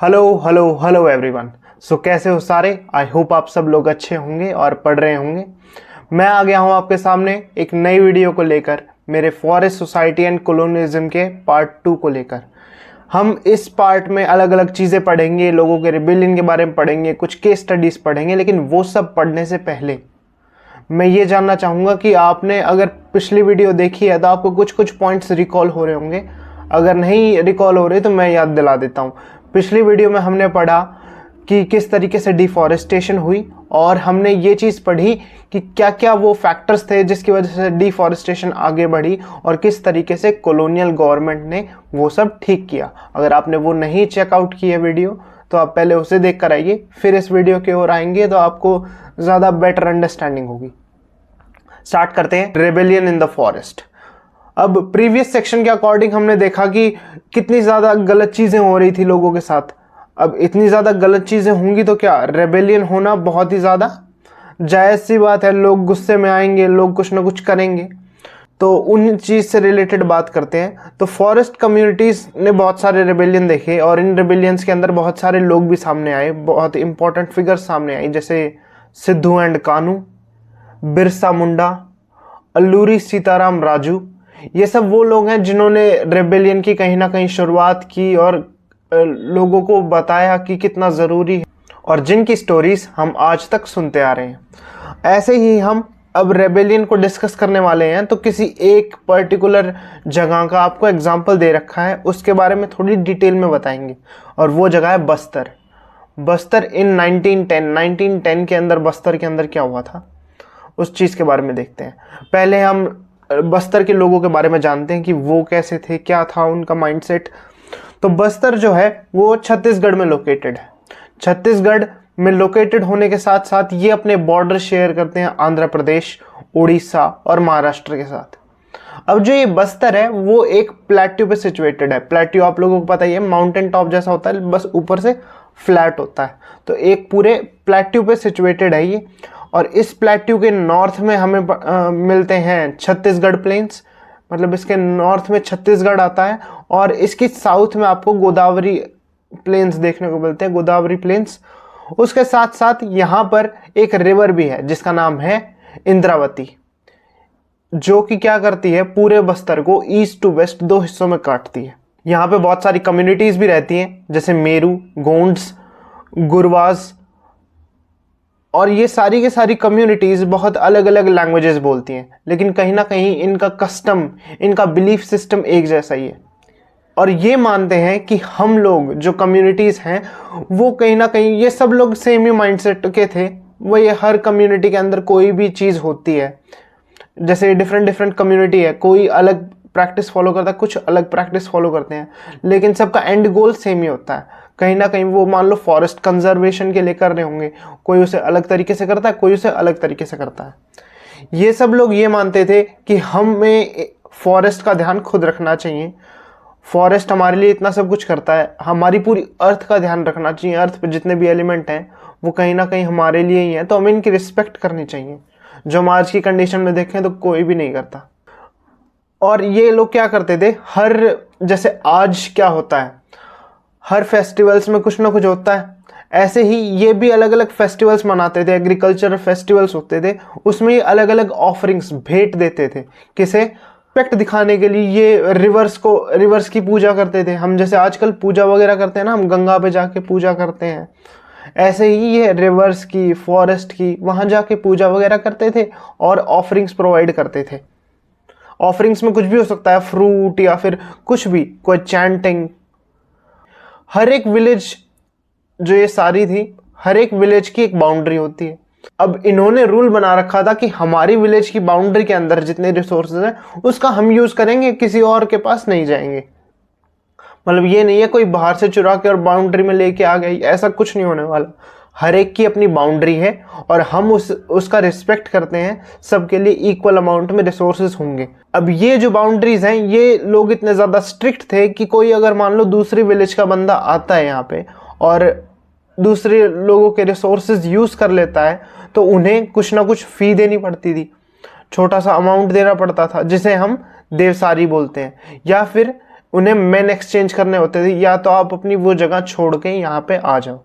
Hello hello hello everyone. So कैसे हो सारे। आई होप आप सब लोग अच्छे होंगे और पढ़ रहे होंगे। मैं आ गया हूं आपके सामने एक नई वीडियो को लेकर, मेरे फॉरेस्ट सोसाइटी एंड कॉलोनियलिज्म के पार्ट 2 को लेकर। हम इस पार्ट में अलग अलग चीज़ें पढ़ेंगे, लोगों के रिबेलियन के बारे में पढ़ेंगे, कुछ केस स्टडीज़ पढ़ेंगे। लेकिन वो सब पढ़ने से पहले मैं ये जानना चाहूँगा कि आपने अगर पिछली वीडियो देखी है तो आपको कुछ कुछ पॉइंट्स रिकॉल हो रहे होंगे। अगर नहीं रिकॉल हो रहे तो मैं याद दिला देता हूँ। पिछली वीडियो में हमने पढ़ा कि किस तरीके से डिफॉरेस्टेशन हुई, और हमने ये चीज़ पढ़ी कि क्या क्या वो फैक्टर्स थे जिसकी वजह से डिफॉरेस्टेशन आगे बढ़ी, और किस तरीके से कॉलोनियल गवर्नमेंट ने वो सब ठीक किया। अगर आपने वो नहीं चेकआउट की है वीडियो तो आप पहले उसे देख कर आइए, फिर इस वीडियो की ओर आएंगे तो आपको ज़्यादा बेटर अंडरस्टैंडिंग होगी। स्टार्ट करते हैं रेबेलियन इन द फॉरेस्ट। अब प्रीवियस सेक्शन के अकॉर्डिंग हमने देखा कि कितनी ज़्यादा गलत चीज़ें हो रही थी लोगों के साथ। अब इतनी ज़्यादा गलत चीज़ें होंगी तो क्या रेबेलियन होना बहुत ही ज़्यादा जायज़ सी बात है। लोग गुस्से में आएंगे, लोग कुछ ना कुछ करेंगे। तो उन चीज़ से रिलेटेड बात करते हैं। तो फॉरेस्ट कम्युनिटीज़ ने बहुत सारे रेबेलियन देखे, और इन रेबेलियंस के अंदर बहुत सारे लोग भी सामने आए, बहुत इंपॉर्टेंट फिगर्स सामने आए, जैसे सिद्धू एंड कानू, बिरसा मुंडा, अल्लूरी सीताराम राजू। ये सब वो लोग हैं जिन्होंने रेबेलियन की कहीं ना कहीं शुरुआत की और लोगों को बताया कि कितना ज़रूरी है, और जिनकी स्टोरीज हम आज तक सुनते आ रहे हैं। ऐसे ही हम अब रेबेलियन को डिस्कस करने वाले हैं। तो किसी एक पर्टिकुलर जगह का आपको एग्जांपल दे रखा है, उसके बारे में थोड़ी डिटेल में बताएंगे, और वो जगह है बस्तर। बस्तर इन 1910 के अंदर, बस्तर के अंदर क्या हुआ था उस चीज़ के बारे में देखते हैं। पहले हम बस्तर के लोगों के बारे में जानते हैं कि वो कैसे थे, क्या था उनका माइंडसेट। तो बस्तर जो है वो छत्तीसगढ़ में लोकेटेड है। छत्तीसगढ़ में लोकेटेड होने के साथ साथ ये अपने बॉर्डर शेयर करते हैं आंध्र प्रदेश, उड़ीसा और महाराष्ट्र के साथ। अब जो ये बस्तर है वो एक प्लेट्यू पे सिचुएटेड है। प्लेट्यू आप लोगों को पता ही है, माउंटेन टॉप जैसा होता है, बस ऊपर से फ्लैट होता है। तो एक पूरे प्लेट्यू पे सिचुएटेड है ये। और इस प्लेट्यू के नॉर्थ में हमें मिलते हैं छत्तीसगढ़ प्लेन्स, मतलब इसके नॉर्थ में छत्तीसगढ़ आता है, और इसकी साउथ में आपको गोदावरी प्लेन्स देखने को मिलते हैं, गोदावरी प्लेन्स। उसके साथ साथ यहाँ पर एक रिवर भी है जिसका नाम है इंद्रावती, जो कि क्या करती है, पूरे बस्तर को ईस्ट टू वेस्ट दो हिस्सों में काटती है। यहाँ पे बहुत सारी कम्युनिटीज़ भी रहती हैं, जैसे मेरू, गोंड्स, गुरवाज, और ये सारी की सारी कम्युनिटीज़ बहुत अलग अलग लैंग्वेजेस बोलती हैं, लेकिन कहीं ना कहीं इनका कस्टम, इनका बिलीफ सिस्टम एक जैसा ही है। और ये मानते हैं कि हम लोग जो कम्युनिटीज़ हैं वो कहीं ना कहीं, ये सब लोग सेम ही माइंडसेट के थे। वो ये हर कम्युनिटी के अंदर कोई भी चीज़ होती है, जैसे डिफरेंट डिफरेंट कम्युनिटी है, कोई अलग प्रैक्टिस फॉलो करता है, कुछ अलग प्रैक्टिस फॉलो करते हैं, लेकिन सबका एंड गोल सेम ही होता है। कहीं ना कहीं वो मान लो फॉरेस्ट कंजर्वेशन के लिए कर रहे होंगे, कोई उसे अलग तरीके से करता है, कोई उसे अलग तरीके से करता है। ये सब लोग ये मानते थे कि हमें फॉरेस्ट का ध्यान खुद रखना चाहिए। फॉरेस्ट हमारे लिए इतना सब कुछ करता है, हमारी पूरी अर्थ का ध्यान रखना चाहिए। अर्थ पे जितने भी एलिमेंट हैं वो कहीं ना कहीं हमारे लिए ही हैं, तो हमें इनकी रिस्पेक्ट करनी चाहिए, जो हम आज की कंडीशन में देखें तो कोई भी नहीं करता। और ये लोग क्या करते थे, हर, जैसे आज क्या होता है, हर फेस्टिवल्स में कुछ ना कुछ होता है, ऐसे ही ये भी अलग अलग फेस्टिवल्स मनाते थे। एग्रीकल्चरल फेस्टिवल्स होते थे, उसमें ये अलग अलग ऑफरिंग्स भेंट देते थे, किसे, रिस्पेक्ट दिखाने के लिए। ये रिवर्स की पूजा करते थे। हम जैसे आजकल पूजा वगैरह करते हैं ना, हम गंगा पे जाके पूजा करते हैं, ऐसे ही ये रिवर्स की, फॉरेस्ट की, वहाँ जाके पूजा वगैरह करते थे और ऑफरिंग्स प्रोवाइड करते थे। ऑफरिंग्स में कुछ भी हो सकता है, फ्रूट या फिर कुछ भी, कोई चैंटिंग। हर एक विलेज, जो ये सारी थी, हर एक विलेज की एक बाउंड्री होती है। अब इन्होंने रूल बना रखा था कि हमारी विलेज की बाउंड्री के अंदर जितने रिसोर्सेज हैं उसका हम यूज करेंगे, किसी और के पास नहीं जाएंगे। मतलब ये नहीं है कोई बाहर से चुरा के और बाउंड्री में लेके आ गई, ऐसा कुछ नहीं होने वाला। हर एक की अपनी बाउंड्री है और हम उसका रिस्पेक्ट करते हैं। सबके लिए इक्वल अमाउंट में रिसोर्सेज होंगे। अब ये जो बाउंड्रीज हैं, ये लोग इतने ज़्यादा स्ट्रिक्ट थे कि कोई अगर मान लो दूसरी विलेज का बंदा आता है यहाँ पे और दूसरे लोगों के रिसोर्सेज यूज़ कर लेता है, तो उन्हें कुछ ना कुछ फ़ी देनी पड़ती थी, छोटा सा अमाउंट देना पड़ता था, जिसे हम देवसारी बोलते हैं। या फिर उन्हें मेन एक्सचेंज करने होते थे, या तो आप अपनी वो जगह छोड़ के यहाँ पे आ जाओ।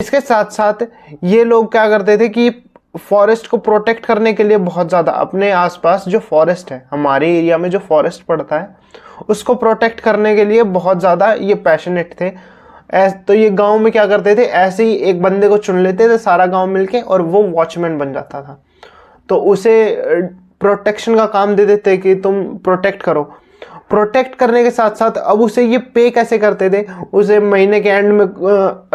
इसके साथ साथ ये लोग क्या करते थे कि फॉरेस्ट को प्रोटेक्ट करने के लिए बहुत ज़्यादा अपने आसपास जो फॉरेस्ट है, हमारे एरिया में जो फॉरेस्ट पड़ता है, उसको प्रोटेक्ट करने के लिए बहुत ज़्यादा ये पैशनेट थे। तो ये गांव में क्या करते थे, ऐसे ही एक बंदे को चुन लेते थे सारा गांव मिलके, और वो वॉचमैन बन जाता था। तो उसे प्रोटेक्शन का काम दे देते कि तुम प्रोटेक्ट करो। प्रोटेक्ट करने के साथ साथ अब उसे ये पे कैसे करते थे, उसे महीने के एंड में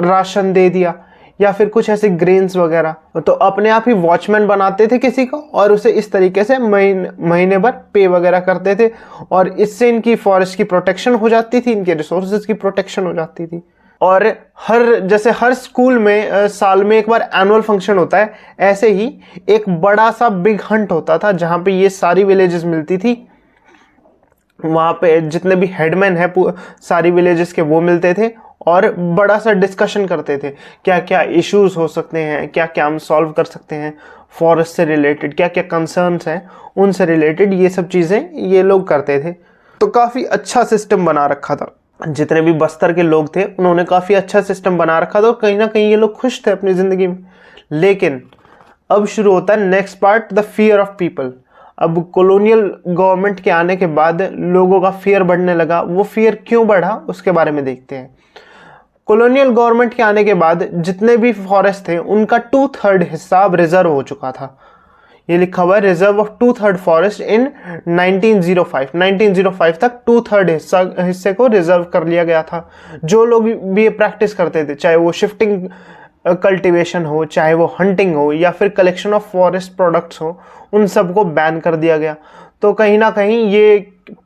राशन दे दिया या फिर कुछ ऐसे ग्रेन्स वगैरह, तो अपने आप ही वॉचमैन बनाते थे किसी को, और उसे इस तरीके से महीने भर पे वगैरह करते थे। और इससे इनकी फॉरेस्ट की प्रोटेक्शन हो जाती थी, इनके रिसोर्सेज की प्रोटेक्शन हो जाती थी। और जैसे हर स्कूल में साल में एक बार एनुअल फंक्शन होता है, ऐसे ही एक बड़ा सा बिग हंट होता था जहाँ पे ये सारी विलेजेस मिलती थी। वहाँ पे जितने भी हेडमैन है सारी विलेजेस के, वो मिलते थे और बड़ा सा डिस्कशन करते थे, क्या क्या इश्यूज हो सकते हैं, क्या क्या हम सॉल्व कर सकते हैं फॉरेस्ट से रिलेटेड, क्या क्या कंसर्न्स हैं उनसे रिलेटेड, ये सब चीज़ें ये लोग करते थे। तो काफ़ी अच्छा सिस्टम बना रखा था, जितने भी बस्तर के लोग थे उन्होंने काफ़ी अच्छा सिस्टम बना रखा था, और कहीं ना कहीं ये लोग खुश थे अपनी ज़िंदगी में। लेकिन अब शुरू होता है next part, the fear of people. अब कॉलोनियल गवर्नमेंट के आने के बाद लोगों का फियर बढ़ने लगा। वो फियर क्यों बढ़ा उसके बारे में देखते हैं। कॉलोनियल गवर्नमेंट के आने के बाद जितने भी फॉरेस्ट थे उनका 2/3 हिस्सा अब रिजर्व हो चुका था। ये लिखा हुआ है रिजर्व ऑफ 2/3 फॉरेस्ट इन 1905 तक 2/3 हिस्से को रिजर्व कर लिया गया था। जो लोग भी ये प्रैक्टिस करते थे, चाहे वो शिफ्टिंग कल्टीवेशन हो, चाहे वो हंटिंग हो, या फिर कलेक्शन ऑफ फॉरेस्ट प्रोडक्ट्स हो, उन सबको बैन कर दिया गया। तो कहीं ना कहीं ये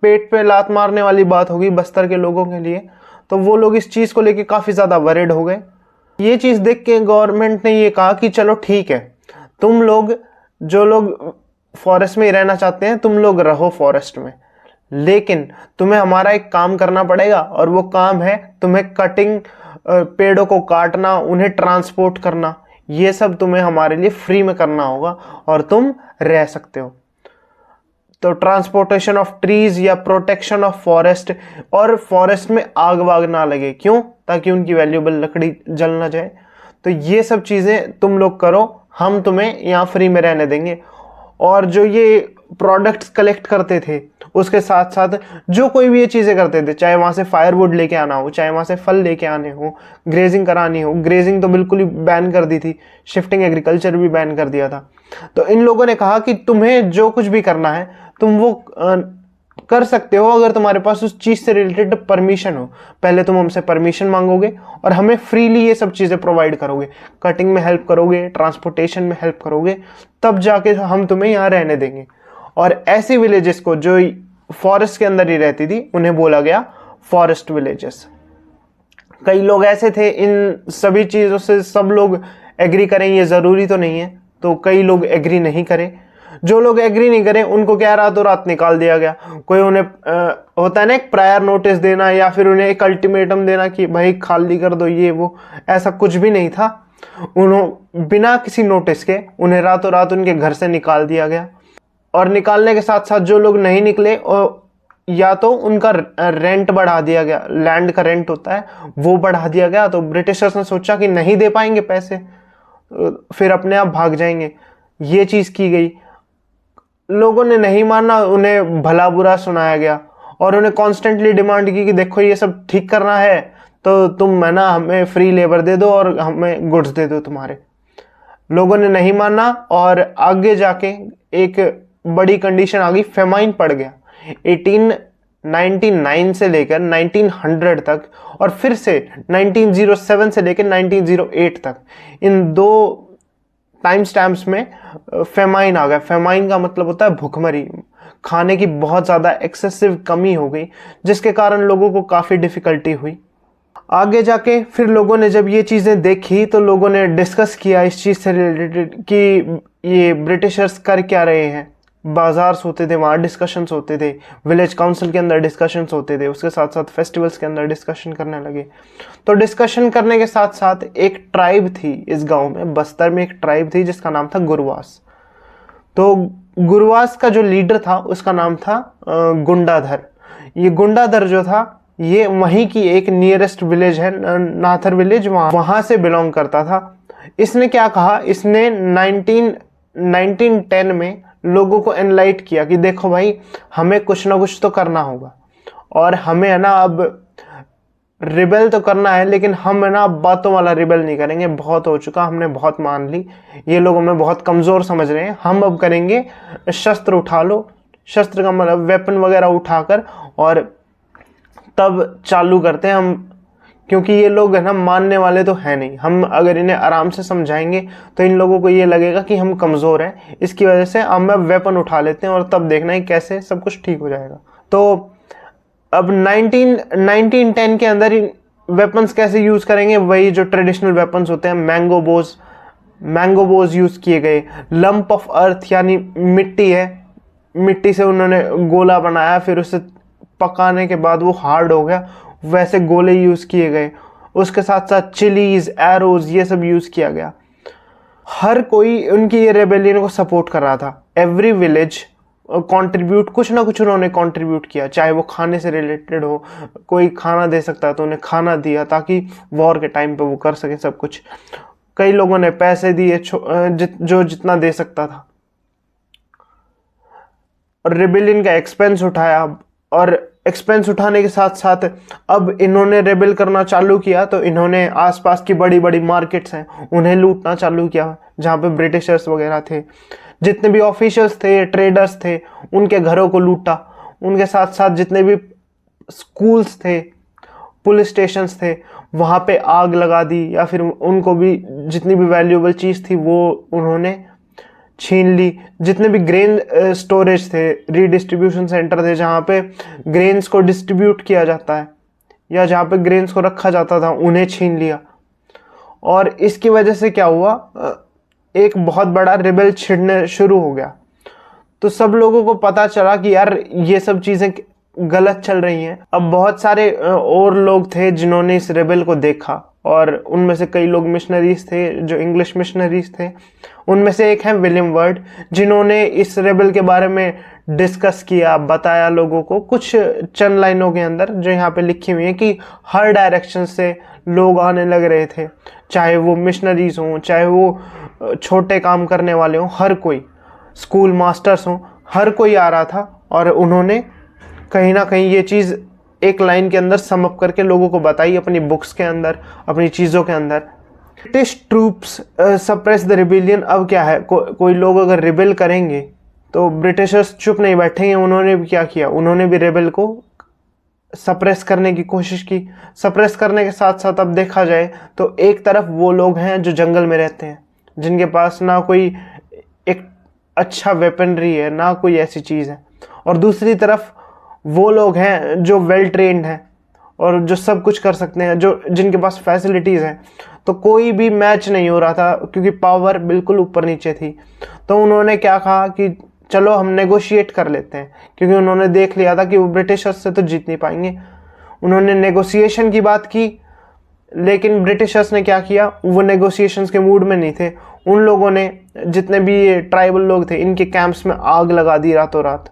पेट पे लात मारने वाली बात होगी बस्तर के लोगों के लिए। तो वो लोग इस चीज़ को लेके काफ़ी ज़्यादा वरिड हो गए। ये चीज़ देख के गवर्नमेंट ने ये कहा कि चलो ठीक है, तुम लोग जो लोग फॉरेस्ट में ही रहना चाहते हैं तुम लोग रहो फॉरेस्ट में, लेकिन तुम्हें हमारा एक काम करना पड़ेगा, और वो काम है तुम्हें कटिंग, पेड़ों को काटना, उन्हें ट्रांसपोर्ट करना, ये सब तुम्हें हमारे लिए फ्री में करना होगा और तुम रह सकते हो। तो ट्रांसपोर्टेशन ऑफ ट्रीज या प्रोटेक्शन ऑफ फॉरेस्ट, और फॉरेस्ट में आग वाग ना लगे, क्यों? ताकि उनकी वैल्यूएबल लकड़ी जल ना जाए। तो ये सब चीज़ें तुम लोग करो, हम तुम्हें यहाँ फ्री में रहने देंगे। और जो ये प्रोडक्ट्स कलेक्ट करते थे उसके साथ साथ जो कोई भी ये चीज़ें करते थे, चाहे वहाँ से फायरवुड लेके आना हो, चाहे वहाँ से फल लेके आने हो, ग्रेजिंग करानी हो, ग्रेजिंग तो बिल्कुल ही बैन कर दी थी, शिफ्टिंग एग्रीकल्चर भी बैन कर दिया था। तो इन लोगों ने कहा कि तुम्हें जो कुछ भी करना है तुम वो कर सकते हो, अगर तुम्हारे पास उस चीज़ से रिलेटेड परमिशन हो। पहले तुम हमसे परमिशन मांगोगे और हमें फ्रीली ये सब चीज़ें प्रोवाइड करोगे, कटिंग में हेल्प करोगे, ट्रांसपोर्टेशन में हेल्प करोगे, तब जाके हम तुम्हें यहाँ रहने देंगे। और ऐसी विलेजेस को जो फॉरेस्ट के अंदर ही रहती थी उन्हें बोला गया फॉरेस्ट विलेजेस। कई लोग ऐसे थे, इन सभी चीज़ों से सब लोग एग्री करें ये ज़रूरी तो नहीं है, तो कई लोग एग्री नहीं करें। जो लोग एग्री नहीं करें उनको क्या रातों रात निकाल दिया गया। कोई उन्हें होता है ना एक प्रायर नोटिस देना, या फिर उन्हें एक अल्टीमेटम देना कि भाई खाली कर दो ये वो, ऐसा कुछ भी नहीं था। उन्होंने बिना किसी नोटिस के उन्हें रातों रात उनके घर से निकाल दिया गया। और निकालने के साथ साथ जो लोग नहीं निकले, या तो उनका रेंट बढ़ा दिया गया, लैंड का रेंट होता है वो बढ़ा दिया गया। तो ब्रिटिशर्स ने सोचा कि नहीं दे पाएंगे पैसे, फिर अपने आप भाग जाएंगे, ये चीज़ की गई। लोगों ने नहीं माना, उन्हें भला बुरा सुनाया गया, और उन्हें कॉन्स्टेंटली डिमांड की कि देखो ये सब ठीक करना है तो तुम है ना हमें फ्री लेबर दे दो और हमें गुड्स दे दो तुम्हारे। लोगों ने नहीं माना, और आगे जाके एक बड़ी कंडीशन आ गई, फेमाइन पड़ गया 1899 से लेकर 1900 तक, और फिर से 1907 से लेकर 1908 तक, इन दो टाइम स्टैम्प्स में फेमाइन आ गया। फेमाइन का मतलब होता है भुखमरी, खाने की बहुत ज़्यादा एक्सेसिव कमी हो गई, जिसके कारण लोगों को काफ़ी डिफ़िकल्टी हुई। आगे जाके फिर लोगों ने जब ये चीज़ें देखी तो लोगों ने डिस्कस किया इस चीज़ से रिलेटेड कि ये ब्रिटिशर्स कर क्या रहे हैं। बाजार्स होते थे, वहाँ डिस्कशंस होते थे, विलेज काउंसिल के अंदर डिस्कशंस होते थे, उसके साथ साथ फेस्टिवल्स के अंदर डिस्कशन करने लगे। तो डिस्कशन करने के साथ साथ एक ट्राइब थी इस गांव में, बस्तर में एक ट्राइब थी जिसका नाम था गुरवास। तो गुरवास का जो लीडर था उसका नाम था गुंडाधर। ये गुंडाधर जो था ये वहीं की एक नियरेस्ट विलेज है, नाथर विलेज, वहाँ से बिलोंग करता था। इसने क्या कहा, इसने 1910 में लोगों को एनलाइट किया कि देखो भाई, हमें कुछ ना कुछ तो करना होगा और हमें है ना अब रिबेल तो करना है, लेकिन हम है ना अब बातों वाला रिबेल नहीं करेंगे, बहुत हो चुका, हमने बहुत मान ली, ये लोग हमें बहुत कमज़ोर समझ रहे हैं, हम अब करेंगे शस्त्र उठा लो, शस्त्र का मतलब वेपन वगैरह उठाकर, और तब चालू करते हैं हम, क्योंकि ये लोग है ना मानने वाले तो है नहीं, हम अगर इन्हें आराम से समझाएंगे तो इन लोगों को ये लगेगा कि हम कमज़ोर हैं, इसकी वजह से हम अब वेपन उठा लेते हैं और तब देखना है कैसे सब कुछ ठीक हो जाएगा। तो अब 1910 के अंदर वेपन्स कैसे यूज़ करेंगे, वही जो ट्रेडिशनल वेपन्स होते हैं, मैंगो बोज यूज़ किए गए, लंप ऑफ अर्थ यानी मिट्टी है, मिट्टी से उन्होंने गोला बनाया, फिर उसे पकाने के बाद वो हार्ड हो गया, वैसे गोले यूज़ किए गए, उसके साथ साथ चिलीज, एरोज, ये सब यूज़ किया गया। हर कोई उनकी ये रेबेलियन को सपोर्ट कर रहा था। एवरी विलेज कंट्रीब्यूट, कुछ ना कुछ उन्होंने कंट्रीब्यूट किया, चाहे वो खाने से रिलेटेड हो, कोई खाना दे सकता है तो उन्हें खाना दिया ताकि वॉर के टाइम पे वो कर सके सब कुछ। कई लोगों ने पैसे दिए, जो जितना दे सकता था, और रेबेलियन का एक्सपेंस उठाया, और एक्सपेंस उठाने के साथ साथ अब इन्होंने रेबेल करना चालू किया तो इन्होंने आसपास की बड़ी बड़ी मार्केट्स हैं उन्हें लूटना चालू किया, जहाँ पे ब्रिटिशर्स वगैरह थे, जितने भी ऑफिशियल्स थे, ट्रेडर्स थे, उनके घरों को लूटा, उनके साथ साथ जितने भी स्कूल्स थे, पुलिस स्टेशंस थे, वहाँ पे आग लगा दी, या फिर उनको भी जितनी भी वैल्यूएबल चीज़ थी वो उन्होंने छीन ली। जितने भी ग्रेन स्टोरेज थे, रीडिस्ट्रीब्यूशन सेंटर थे, जहाँ पे ग्रेन्स को डिस्ट्रीब्यूट किया जाता है या जहाँ पे ग्रेन्स को रखा जाता था, उन्हें छीन लिया। और इसकी वजह से क्या हुआ, एक बहुत बड़ा रिबेल छिड़ने शुरू हो गया। तो सब लोगों को पता चला कि यार ये सब चीज़ें गलत चल रही हैं। अब बहुत सारे और लोग थे जिन्होंने इस रेबेल को देखा, और उनमें से कई लोग मिशनरीज थे, जो इंग्लिश मिशनरीज थे। उनमें से एक है विलियम वर्ड, जिन्होंने इस रेबेल के बारे में डिस्कस किया, बताया लोगों को कुछ चंद लाइनों के अंदर, जो यहाँ पे लिखी हुई है कि हर डायरेक्शन से लोग आने लग रहे थे, चाहे वो मिशनरीज हों, चाहे वो छोटे काम करने वाले हों, हर कोई, स्कूल मास्टर्स हों, हर कोई आ रहा था। और उन्होंने कहीं ना कहीं ये चीज़ एक लाइन के अंदर सम अप करके लोगों को बताई, अपनी बुक्स के अंदर, अपनी चीज़ों के अंदर। British troops suppress the rebellion. अब क्या है, कोई लोग अगर रिबेल करेंगे तो ब्रिटिशर्स चुप नहीं बैठेंगे। उन्होंने भी क्या किया, उन्होंने भी रेबेल को सप्रेस करने की कोशिश की। सप्रेस करने के साथ साथ अब देखा जाए तो एक तरफ वो लोग हैं जो जंगल में रहते हैं, जिनके पास ना कोई एक अच्छा वेपनरी है, ना कोई ऐसी चीज़ है, और दूसरी तरफ वो लोग हैं जो वेल ट्रेन्ड हैं और जो सब कुछ कर सकते हैं, जो जिनके पास फैसिलिटीज़ हैं। तो कोई भी मैच नहीं हो रहा था, क्योंकि पावर बिल्कुल ऊपर नीचे थी। तो उन्होंने क्या कहा कि चलो हम नेगोशिएट कर लेते हैं, क्योंकि उन्होंने देख लिया था कि वो ब्रिटिशर्स से तो जीत नहीं पाएंगे। उन्होंने नेगोशिएशन की बात की, लेकिन ब्रिटिशर्स ने क्या किया, वो नेगोशिएशंस के मूड में नहीं थे। उन लोगों ने, जितने भी ट्राइबल लोग थे, इनके कैंप्स में आग लगा दी रातों रात,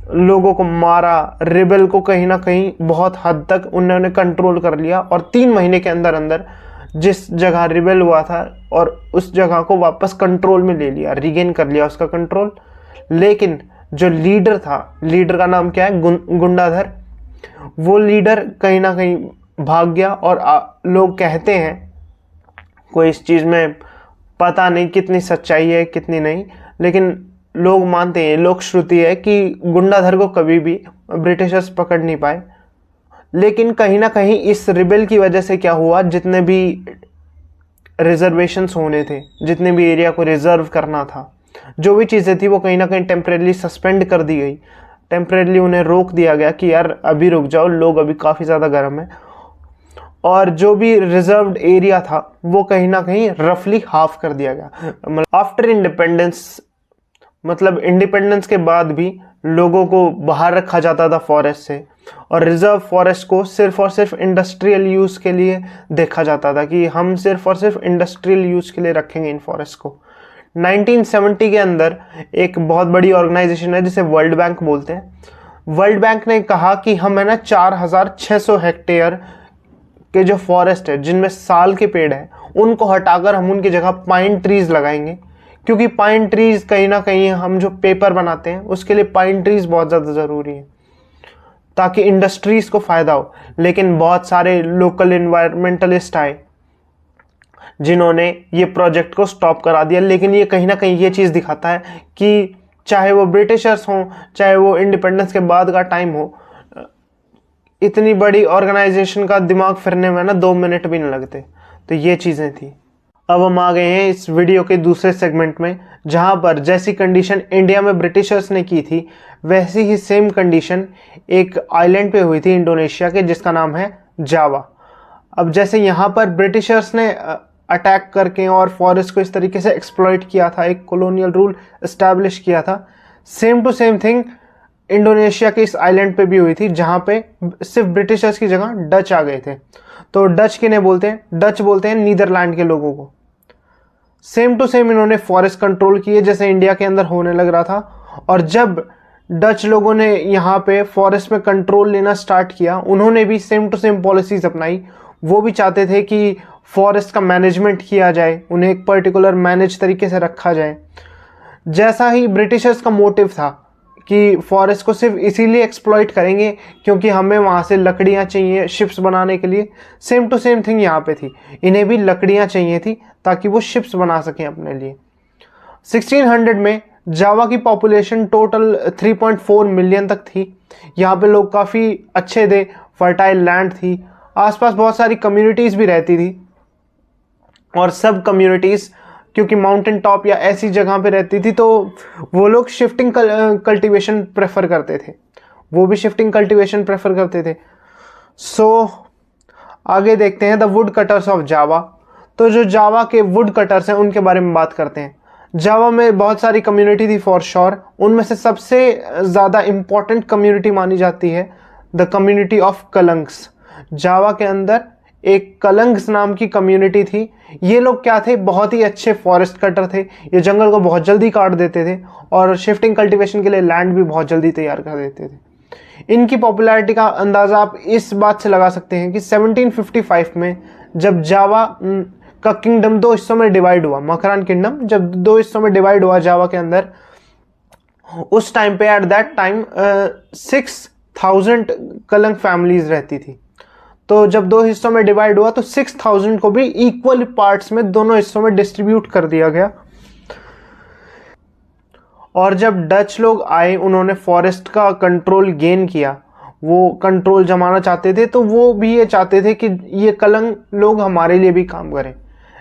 लोगों को मारा। रिबेल को कहीं ना कहीं बहुत हद तक उन्होंने कंट्रोल कर लिया, और 3 महीने के अंदर अंदर जिस जगह रिबेल हुआ था और उस जगह को वापस कंट्रोल में ले लिया, रिगेन कर लिया उसका कंट्रोल। लेकिन जो लीडर था, लीडर का नाम क्या है, गुंडाधर, वो लीडर कहीं ना कहीं भाग गया। और लोग कहते हैं, कोई इस चीज़ में पता नहीं कितनी सच्चाई है कितनी नहीं, लेकिन लोग मानते हैं, लोक श्रुति है कि गुंडाधर को कभी भी ब्रिटिशर्स पकड़ नहीं पाए। लेकिन कहीं ना कहीं इस रिबेल की वजह से क्या हुआ, जितने भी रिजर्वेशंस होने थे, जितने भी एरिया को रिजर्व करना था, जो भी चीज़ें थी, वो कहीं ना कहीं टेम्परेली सस्पेंड कर दी गई। टेम्परेली उन्हें रोक दिया गया कि यार अभी रुक जाओ, लोग अभी काफ़ी ज़्यादा गर्म है। और जो भी रिजर्व्ड एरिया था वो कहीं ना कहीं रफली हाफ कर दिया गया। आफ्टर इंडिपेंडेंस, मतलब इंडिपेंडेंस के बाद भी लोगों को बाहर रखा जाता था फॉरेस्ट से, और रिजर्व फॉरेस्ट को सिर्फ और सिर्फ इंडस्ट्रियल यूज़ के लिए देखा जाता था कि हम सिर्फ और सिर्फ इंडस्ट्रियल यूज़ के लिए रखेंगे इन फॉरेस्ट को। 1970 के अंदर एक बहुत बड़ी ऑर्गेनाइजेशन है जिसे वर्ल्ड बैंक बोलते हैं, वर्ल्ड बैंक ने कहा कि हम है ना 4600 हेक्टेयर के जो फॉरेस्ट है जिनमें साल के पेड़ हैं उनको हटाकर हम उनकी जगह पाइन ट्रीज लगाएंगे, क्योंकि पाइन ट्रीज कहीं ना कहीं हम जो पेपर बनाते हैं उसके लिए पाइन ट्रीज बहुत ज़्यादा ज़रूरी है ताकि इंडस्ट्रीज को फ़ायदा हो। लेकिन बहुत सारे लोकल इन्वायरमेंटलिस्ट आए जिन्होंने ये प्रोजेक्ट को स्टॉप करा दिया। लेकिन ये कहीं ना कहीं ये चीज़ दिखाता है कि चाहे वो ब्रिटिशर्स हों, चाहे वो इंडिपेंडेंस के बाद का टाइम हो, इतनी बड़ी ऑर्गेनाइजेशन का दिमाग फिरने में ना 2 मिनट भी नहीं लगते। तो ये चीज़ें थी। अब हम आ गए हैं इस वीडियो के दूसरे सेगमेंट में, जहाँ पर जैसी कंडीशन इंडिया में ब्रिटिशर्स ने की थी वैसी ही सेम कंडीशन एक आइलैंड पे हुई थी इंडोनेशिया के, जिसका नाम है जावा। अब जैसे यहाँ पर ब्रिटिशर्स ने अटैक करके और फॉरेस्ट को इस तरीके से एक्सप्लॉइट किया था, एक कॉलोनियल रूल इस्टेब्लिश किया था, same to same thing Indonesia के इस आइलैंड पे भी हुई थी, जहाँ पे सिर्फ ब्रिटिशर्स की जगह डच आ गए थे। तो डच किन्हें बोलते हैं? डच बोलते हैं नीदरलैंड के लोगों को। सेम टू सेम इन्होंने फॉरेस्ट कंट्रोल किए जैसे इंडिया के अंदर होने लग रहा था। और जब डच लोगों ने यहाँ पे फॉरेस्ट में कंट्रोल लेना स्टार्ट किया, उन्होंने भी सेम टू सेम पॉलिसीज अपनाई। वो भी चाहते थे कि फॉरेस्ट का मैनेजमेंट किया जाए, उन्हें एक पर्टिकुलर मैनेज तरीके से रखा जाए। जैसा ही ब्रिटिशर्स का मोटिव था कि फॉरेस्ट को सिर्फ इसीलिए एक्सप्लॉइट करेंगे क्योंकि हमें वहाँ से लकड़ियाँ चाहिए शिप्स बनाने के लिए, सेम टू सेम थिंग यहाँ पे थी। इन्हें भी लकड़ियाँ चाहिए थी ताकि वो शिप्स बना सकें अपने लिए। 1600 में जावा की पॉपुलेशन टोटल 3.4 मिलियन तक थी। यहाँ पे लोग काफ़ी अच्छे थे, फर्टाइल लैंड थी, आसपास बहुत सारी कम्युनिटीज़ भी रहती थी। और सब कम्युनिटीज़ क्योंकि माउंटेन टॉप या ऐसी जगह पे रहती थी तो वो लोग शिफ्टिंग कल्टीवेशन प्रेफर करते थे, वो भी शिफ्टिंग कल्टीवेशन प्रेफर करते थे। सो आगे देखते हैं the wood cutters of Java. तो जो जावा के वुड कटर्स हैं उनके बारे में बात करते हैं। जावा में बहुत सारी कम्युनिटी थी फॉर श्योर, उनमें से सबसे ज़्यादा इम्पॉर्टेंट कम्युनिटी मानी जाती है द कम्युनिटी ऑफ कलंग्स। जावा के अंदर एक कलंग्स नाम की कम्युनिटी थी। ये लोग क्या थे? बहुत ही अच्छे फॉरेस्ट कटर थे। ये जंगल को बहुत जल्दी काट देते थे और शिफ्टिंग कल्टीवेशन के लिए लैंड भी बहुत जल्दी तैयार कर देते थे। इनकी पॉपुलैरिटी का अंदाज़ा आप इस बात से लगा सकते हैं कि 1755 में जब जावा का किंगडम 2 हिस्सों में डिवाइड हुआ, मकरान किंगडम जब 2 हिस्सों में डिवाइड हुआ जावा के अंदर, उस टाइम पे एट दैट टाइम 6000 कलंग फैमिलीज रहती थी। तो जब 2 हिस्सों में डिवाइड हुआ तो 6000 को भी इक्वल पार्ट्स में दोनों हिस्सों में डिस्ट्रीब्यूट कर दिया गया। और जब डच लोग आए, उन्होंने फॉरेस्ट का कंट्रोल गेन किया, वो कंट्रोल जमाना चाहते थे, तो वो भी ये चाहते थे कि ये कलंग लोग हमारे लिए भी काम करें।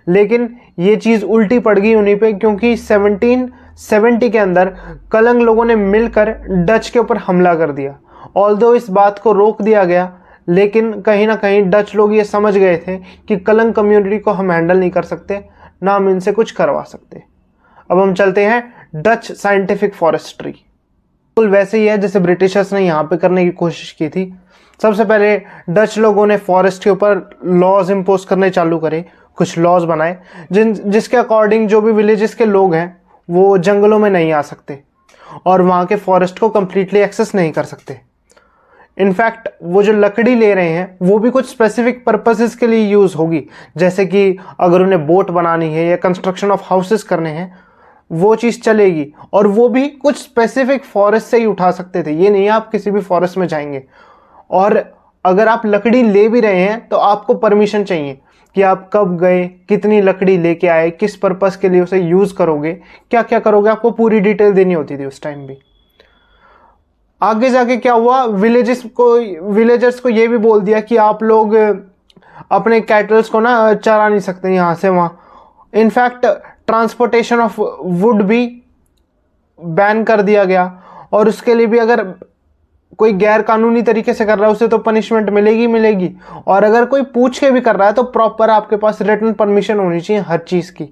लेकिन ये चीज़ उल्टी पड़ गई उन्हीं पे, क्योंकि 1770 के अंदर कलंग लोगों ने मिलकर डच के ऊपर हमला कर दिया। ऑल्दो इस बात को रोक दिया गया, लेकिन कहीं ना कहीं डच लोग ये समझ गए थे कि कलंग कम्युनिटी को हम हैंडल नहीं कर सकते, ना हम इनसे कुछ करवा सकते। अब हम चलते हैं डच साइंटिफिक फॉरेस्ट्री। बिल्कुल वैसे ही है जैसे ब्रिटिशर्स ने यहाँ पे करने की कोशिश की थी। सबसे पहले डच लोगों ने फॉरेस्ट के ऊपर लॉज इम्पोज करने चालू करे, कुछ लॉज बनाए जिसके अकॉर्डिंग जो भी विलेजेस के लोग हैं वो जंगलों में नहीं आ सकते और वहाँ के फॉरेस्ट को कम्प्लीटली एक्सेस नहीं कर सकते। इनफैक्ट वो जो लकड़ी ले रहे हैं वो भी कुछ स्पेसिफिक पर्पसेस के लिए यूज़ होगी, जैसे कि अगर उन्हें बोट बनानी है या कंस्ट्रक्शन ऑफ हाउसेस करने हैं वो चीज़ चलेगी, और वो भी कुछ स्पेसिफिक फॉरेस्ट से ही उठा सकते थे। ये नहीं आप किसी भी फॉरेस्ट में जाएंगे। और अगर आप लकड़ी ले भी रहे हैं तो आपको परमिशन चाहिए कि आप कब गए, कितनी लकड़ी लेके आए, किस पर्पस के लिए उसे यूज़ करोगे, क्या क्या करोगे, आपको पूरी डिटेल देनी होती थी उस टाइम भी। आगे जाके क्या हुआ, विलेजर्स को ये भी बोल दिया कि आप लोग अपने कैटल्स को ना चरा नहीं सकते यहाँ से वहाँ। इनफैक्ट ट्रांसपोर्टेशन ऑफ वुड भी बैन कर दिया गया, और उसके लिए भी अगर कोई गैर कानूनी तरीके से कर रहा है उसे तो पनिशमेंट मिलेगी। और अगर कोई पूछ के भी कर रहा है तो प्रॉपर आपके पास रिटन परमिशन होनी चाहिए हर चीज़ की।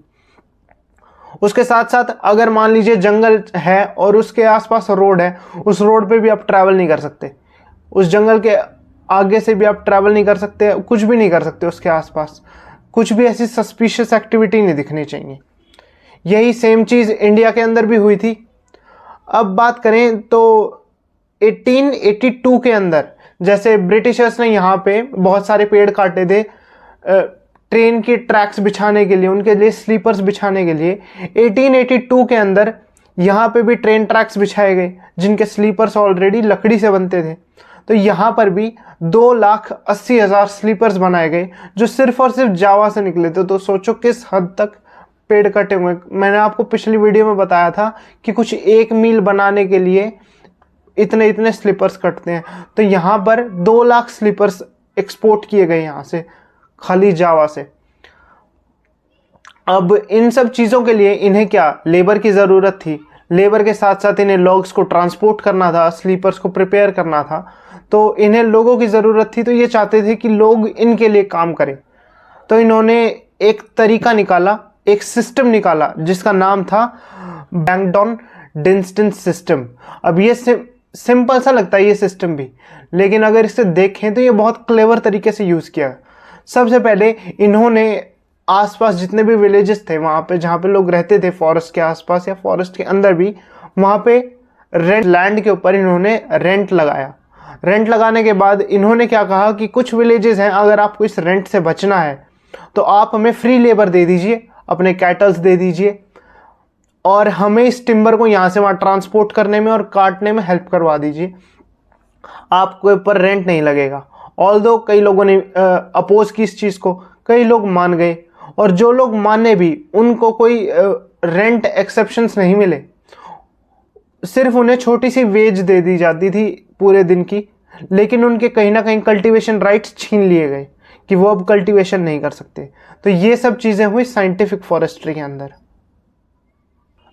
उसके साथ साथ अगर मान लीजिए जंगल है और उसके आसपास रोड है, उस रोड पे भी आप ट्रैवल नहीं कर सकते, उस जंगल के आगे से भी आप ट्रैवल नहीं कर सकते, कुछ भी नहीं कर सकते उसके आसपास, कुछ भी ऐसी सस्पिशियस एक्टिविटी नहीं दिखनी चाहिए। यही सेम चीज़ इंडिया के अंदर भी हुई थी। अब बात करें तो 1882 के अंदर, जैसे ब्रिटिशर्स ने यहाँ पे बहुत सारे पेड़ काटे थे ट्रेन की ट्रैक्स बिछाने के लिए, उनके लिए स्लीपर्स बिछाने के लिए, 1882 के अंदर यहाँ पे भी ट्रेन ट्रैक्स बिछाए गए जिनके स्लीपर्स ऑलरेडी लकड़ी से बनते थे। तो यहाँ पर भी 2,80,000 स्लीपर्स बनाए गए जो सिर्फ और सिर्फ जावा से निकले थे। तो सोचो किस हद तक पेड़ कटे हुए। मैंने आपको पिछली वीडियो में बताया था कि कुछ 1 मील बनाने के लिए इतने इतने स्लीपर्स कटते हैं। तो यहाँ पर 2 लाख स्लीपर्स एक्सपोर्ट किए गए यहाँ से, खाली जावा से। अब इन सब चीज़ों के लिए इन्हें क्या, लेबर की ज़रूरत थी। लेबर के साथ साथ इन्हें लॉग्स को ट्रांसपोर्ट करना था, स्लीपर्स को प्रिपेयर करना था, तो इन्हें लोगों की ज़रूरत थी। तो ये चाहते थे कि लोग इनके लिए काम करें। तो इन्होंने एक तरीका निकाला, एक सिस्टम निकाला जिसका नाम था बैंगडॉन डिस्टेंस सिस्टम। अब ये सिंपल सा लगता है ये सिस्टम भी, लेकिन अगर इसे देखें तो ये बहुत क्लेवर तरीके से यूज़ किया। सबसे पहले इन्होंने आसपास जितने भी विलेजेस थे वहाँ पे, जहाँ पे लोग रहते थे फॉरेस्ट के आसपास या फॉरेस्ट के अंदर भी, वहाँ पे रेंट लैंड के ऊपर इन्होंने रेंट लगाया। रेंट लगाने के बाद इन्होंने क्या कहा कि कुछ विलेजेस हैं, अगर आपको इस रेंट से बचना है तो आप हमें फ्री लेबर दे दीजिए, अपने कैटल्स दे दीजिए और हमें इस टिम्बर को यहाँ से वहाँ ट्रांसपोर्ट करने में और काटने में हेल्प करवा दीजिए, आपके ऊपर रेंट नहीं लगेगा। ऑल्दो कई लोगों ने अपोज की इस चीज़ को, कई लोग मान गए, और जो लोग माने भी उनको कोई रेंट एक्सेप्शंस नहीं मिले, सिर्फ उन्हें छोटी सी वेज दे दी जाती थी पूरे दिन की, लेकिन उनके कहीं ना कहीं कल्टीवेशन राइट्स छीन लिए गए कि वो अब कल्टीवेशन नहीं कर सकते। तो ये सब चीज़ें हुई साइंटिफिक फॉरेस्ट्री के अंदर।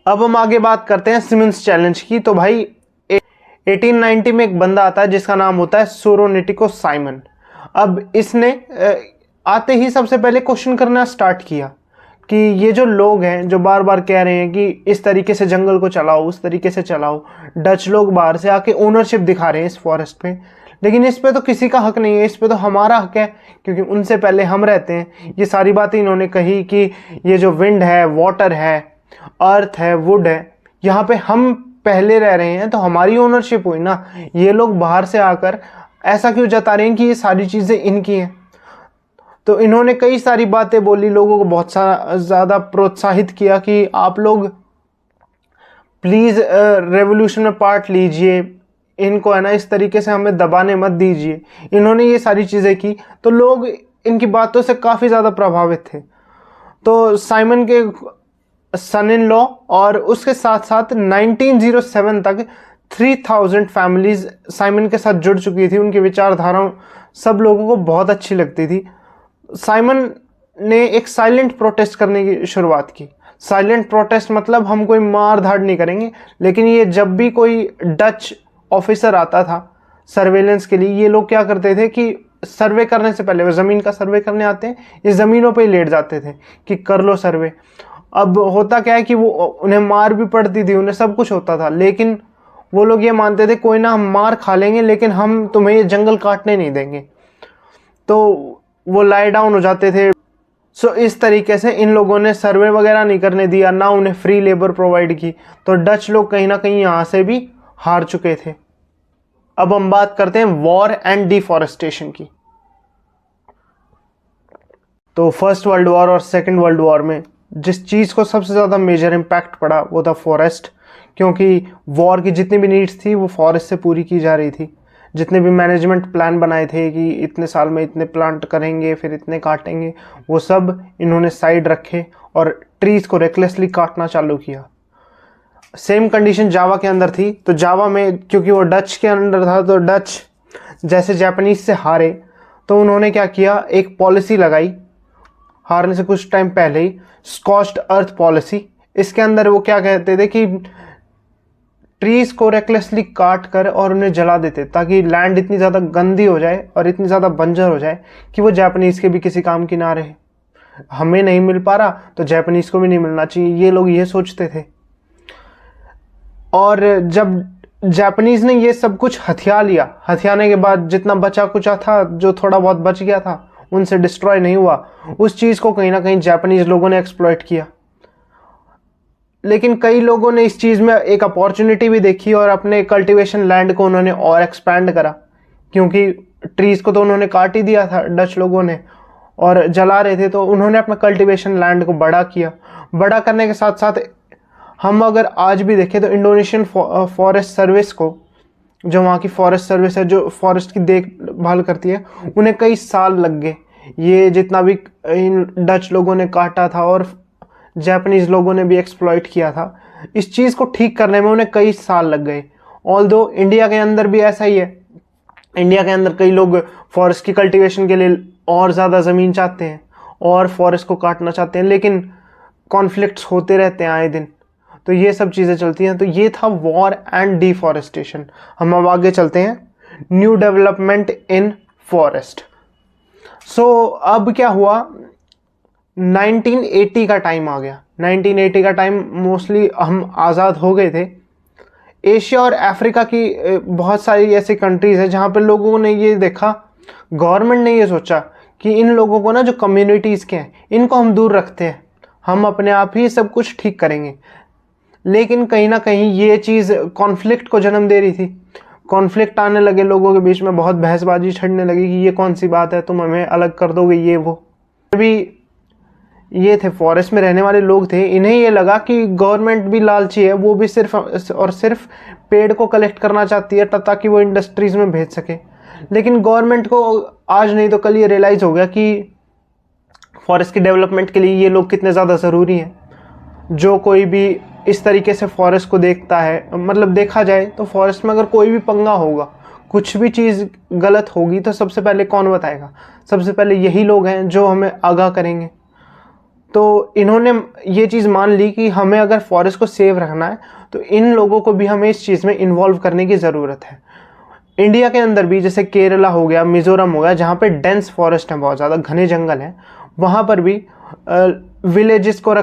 अब हम आगे बात करते हैं सिमंस चैलेंज की। तो भाई 1890 में एक बंदा आता है जिसका नाम होता है सोरोनिटिको साइमन। अब इसने आते ही सबसे पहले क्वेश्चन करना स्टार्ट किया कि ये जो लोग हैं जो बार बार कह रहे हैं कि इस तरीके से जंगल को चलाओ, उस तरीके से चलाओ, डच लोग बाहर से आके ओनरशिप दिखा रहे हैं इस फॉरेस्ट पे, लेकिन इस पे तो किसी का हक नहीं है, इस पे तो हमारा हक है क्योंकि उनसे पहले हम रहते हैं। ये सारी बातें इन्होंने कही कि ये जो विंड है, वाटर है, अर्थ है, वुड है, यहाँ पे हम पहले रह रहे हैं तो हमारी ओनरशिप हुई ना। ये लोग बाहर से आकर ऐसा क्यों जता रहे हैं कि ये सारी चीज़ें इनकी हैं। तो इन्होंने कई सारी बातें बोली, लोगों को बहुत ज़्यादा प्रोत्साहित किया कि आप लोग प्लीज़ रेवोल्यूशन में पार्ट लीजिए, इनको है ना इस तरीके से हमें दबाने मत दीजिए। इन्होंने ये सारी चीज़ें की तो लोग इनकी बातों से काफ़ी ज़्यादा प्रभावित थे। तो साइमन के सन इन लॉ और उसके साथ साथ 1907 तक 3000 फैमिलीज साइमन के साथ जुड़ चुकी थी। उनकी विचारधाराओं सब लोगों को बहुत अच्छी लगती थी। साइमन ने एक साइलेंट प्रोटेस्ट करने की शुरुआत की। साइलेंट प्रोटेस्ट मतलब हम कोई मार धाड़ नहीं करेंगे, लेकिन ये जब भी कोई डच ऑफिसर आता था सर्वेलेंस के लिए, ये लोग क्या करते थे कि सर्वे करने से पहले, वो ज़मीन का सर्वे करने आते हैं, ये ज़मीनों पे ही लेट जाते थे कि कर लो सर्वे। अब होता क्या है कि वो उन्हें मार भी पड़ती थी, उन्हें सब कुछ होता था, लेकिन वो लोग ये मानते थे कोई ना, हम मार खा लेंगे लेकिन हम तुम्हें ये जंगल काटने नहीं देंगे। तो वो लाई डाउन हो जाते थे। सो इस तरीके से इन लोगों ने सर्वे वगैरह नहीं करने दिया, ना उन्हें फ्री लेबर प्रोवाइड की। तो डच लोग कहीं ना कहीं यहाँ से भी हार चुके थे। अब हम बात करते हैं वॉर एंड डिफॉरेस्टेशन की। तो फर्स्ट वर्ल्ड वॉर और सेकेंड वर्ल्ड वॉर में जिस चीज़ को सबसे ज़्यादा मेजर इम्पैक्ट पड़ा वो था फॉरेस्ट, क्योंकि वॉर की जितनी भी नीड्स थी वो फॉरेस्ट से पूरी की जा रही थी। जितने भी मैनेजमेंट प्लान बनाए थे कि इतने साल में इतने प्लांट करेंगे फिर इतने काटेंगे, वो सब इन्होंने साइड रखे और ट्रीज़ को रेकलेसली काटना चालू किया। सेम कंडीशन जावा के अंदर थी। तो जावा में क्योंकि वो डच के अंडर था, तो डच जैसे जापानीज से हारे तो उन्होंने क्या किया, एक पॉलिसी लगाई हारने से कुछ टाइम पहले ही, स्कॉच्ड अर्थ पॉलिसी। इसके अंदर वो क्या कहते थे कि ट्रीज़ को रेकलेसली काट कर और उन्हें जला देते ताकि लैंड इतनी ज़्यादा गंदी हो जाए और इतनी ज़्यादा बंजर हो जाए कि वो जापानीज़ के भी किसी काम की ना रहे। हमें नहीं मिल पा रहा तो जापानीज़ को भी नहीं मिलना चाहिए, ये लोग ये सोचते थे। और जब जापानीज़ ने ये सब कुछ हथिया लिया, हथियाने के बाद जितना बचा कुचा था, जो थोड़ा बहुत बच गया था, उनसे डिस्ट्रॉय नहीं हुआ, उस चीज़ को कहीं ना कहीं जापानीज़ लोगों ने एक्सप्लॉइट किया। लेकिन कई लोगों ने इस चीज़ में एक अपॉर्चुनिटी भी देखी और अपने कल्टीवेशन लैंड को उन्होंने और एक्सपैंड करा, क्योंकि ट्रीज़ को तो उन्होंने काट ही दिया था डच लोगों ने और जला रहे थे, तो उन्होंने अपना कल्टीवेशन लैंड को बड़ा किया। बड़ा करने के साथ साथ हम अगर आज भी देखें तो इंडोनेशियन फॉरेस्ट सर्विस को, जो वहाँ की फॉरेस्ट सर्विस है जो फॉरेस्ट की देखभाल करती है, उन्हें कई साल लग गए ये जितना भी इन डच लोगों ने काटा था और जापानीज लोगों ने भी एक्सप्लॉइट किया था, इस चीज़ को ठीक करने में उन्हें कई साल लग गए। ऑल्दो इंडिया के अंदर भी ऐसा ही है। इंडिया के अंदर कई लोग फॉरेस्ट की कल्टीवेशन के लिए और ज़्यादा ज़मीन चाहते हैं और फॉरेस्ट को काटना चाहते हैं, लेकिन कॉन्फ्लिक्ट्स होते रहते हैं आए दिन, तो ये सब चीज़ें चलती हैं। तो ये था वॉर एंड डिफॉरेस्टेशन। हम अब आगे चलते हैं, न्यू डेवलपमेंट इन फॉरेस्ट। सो अब क्या हुआ, 1980 का टाइम आ गया। 1980 का टाइम मोस्टली हम आज़ाद हो गए थे। एशिया और अफ्रीका की बहुत सारी ऐसी कंट्रीज़ हैं जहाँ पे लोगों ने ये देखा, गवर्नमेंट ने ये सोचा कि इन लोगों को ना, जो कम्युनिटीज़ के हैं, इनको हम दूर रखते हैं, हम अपने आप ही सब कुछ ठीक करेंगे। लेकिन कहीं ना कहीं ये चीज़ कॉन्फ्लिक्ट को जन्म दे रही थी। कॉन्फ्लिक्ट आने लगे लोगों के बीच में, बहुत बहसबाजी छिड़ने लगी कि ये कौन सी बात है, तुम हमें अलग कर दोगे, ये वो। अभी ये थे फॉरेस्ट में रहने वाले लोग थे, इन्हें ये लगा कि गवर्नमेंट भी लालची है, वो भी सिर्फ और सिर्फ पेड़ को कलेक्ट करना चाहती है ताकि वो इंडस्ट्रीज़ में भेज सके। लेकिन गवर्नमेंट को आज नहीं तो कल ये रियलाइज़ हो गया कि फॉरेस्ट की डेवलपमेंट के लिए ये लोग कितने ज़्यादा ज़रूरी हैं। जो कोई भी इस तरीके से फॉरेस्ट को देखता है, मतलब देखा जाए तो फॉरेस्ट में अगर कोई भी पंगा होगा, कुछ भी चीज़ गलत होगी, तो सबसे पहले कौन बताएगा? सबसे पहले यही लोग हैं जो हमें आगाह करेंगे। तो इन्होंने ये चीज़ मान ली कि हमें अगर फॉरेस्ट को सेव रखना है तो इन लोगों को भी हमें इस चीज़ में इन्वॉल्व करने की ज़रूरत है। इंडिया के अंदर भी जैसे केरला हो गया, मिज़ोरम हो गया, जहाँ पे डेंस फॉरेस्ट हैं, बहुत ज़्यादा घने जंगल हैं, वहाँ पर भी विलेजेस को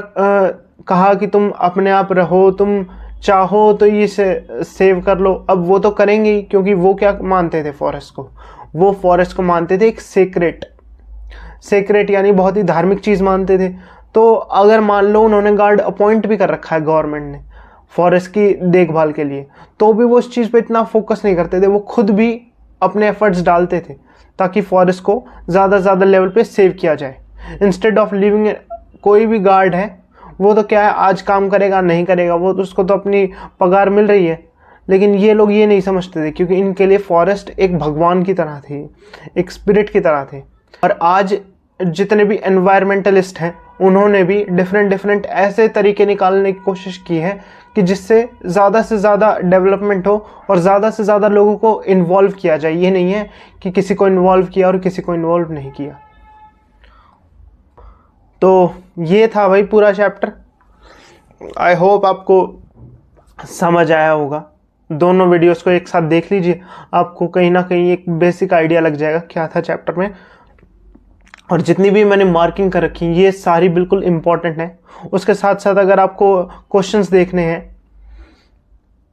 कहा कि तुम अपने आप रहो, तुम चाहो तो ये सेव कर लो। अब वो तो करेंगे ही, क्योंकि वो क्या मानते थे फॉरेस्ट को, वो फॉरेस्ट को मानते थे एक सेक्रेट यानी बहुत ही धार्मिक चीज़ मानते थे। तो अगर मान लो उन्होंने गार्ड अपॉइंट भी कर रखा है गवर्नमेंट ने फॉरेस्ट की देखभाल के लिए, तो भी वो इस चीज़ पे इतना फोकस नहीं करते थे। वो खुद भी अपने एफर्ट्स डालते थे ताकि फॉरेस्ट को ज़्यादा से ज़्यादा लेवल पे सेव किया जाए। इंस्टेड ऑफ लिविंग, कोई भी गार्ड है वो तो क्या है, आज काम करेगा नहीं करेगा, वो तो उसको तो अपनी पगार मिल रही है। लेकिन ये लोग ये नहीं समझते थे, क्योंकि इनके लिए फॉरेस्ट एक भगवान की तरह थी, एक स्पिरिट की तरह थे। और आज जितने भी एनवायरमेंटलिस्ट हैं, उन्होंने भी डिफरेंट ऐसे तरीके निकालने की कोशिश की है कि जिससे ज़्यादा से ज़्यादा डेवलपमेंट हो और ज़्यादा से ज़्यादा लोगों को इन्वॉल्व किया जाए। ये नहीं है कि किसी को इन्वॉल्व किया और किसी को इन्वॉल्व नहीं किया। तो ये था भाई पूरा चैप्टर। आई होप आपको समझ आया होगा। दोनों वीडियोस को एक साथ देख लीजिए, आपको कहीं ना कहीं एक बेसिक आइडिया लग जाएगा क्या था चैप्टर में। और जितनी भी मैंने मार्किंग कर रखी ये सारी बिल्कुल इम्पॉर्टेंट है। उसके साथ साथ अगर आपको क्वेश्चंस देखने हैं,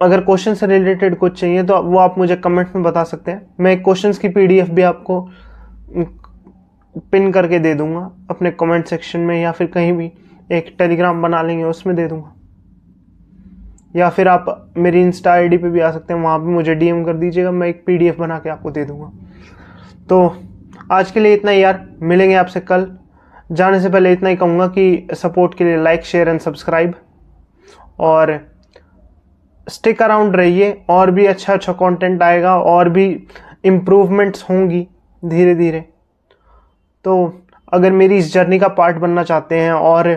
अगर क्वेश्चन से रिलेटेड कुछ चाहिए तो वो आप मुझे कमेंट में बता सकते हैं। मैं क्वेश्चंस की PDF भी आपको पिन करके दे दूंगा अपने कमेंट सेक्शन में, या फिर कहीं भी एक टेलीग्राम बना लेंगे उसमें दे दूंगा, या फिर आप मेरी इंस्टा ID पे भी आ सकते हैं, वहाँ भी मुझे DM कर दीजिएगा, मैं एक PDF बना के आपको दे दूंगा। तो आज के लिए इतना ही यार, मिलेंगे आपसे कल। जाने से पहले इतना ही कहूँगा कि सपोर्ट के लिए लाइक, शेयर एंड सब्सक्राइब, और स्टिक अराउंड रहिए। और भी अच्छा कंटेंट आएगा और भी इम्प्रूवमेंट्स होंगी धीरे धीरे। तो अगर मेरी इस जर्नी का पार्ट बनना चाहते हैं और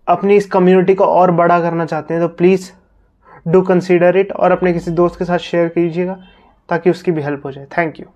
अपनी इस कम्युनिटी को और बड़ा करना चाहते हैं तो प्लीज़ डू कंसीडर इट, और अपने किसी दोस्त के साथ शेयर कीजिएगा ताकि उसकी भी हेल्प हो जाए। Thank you.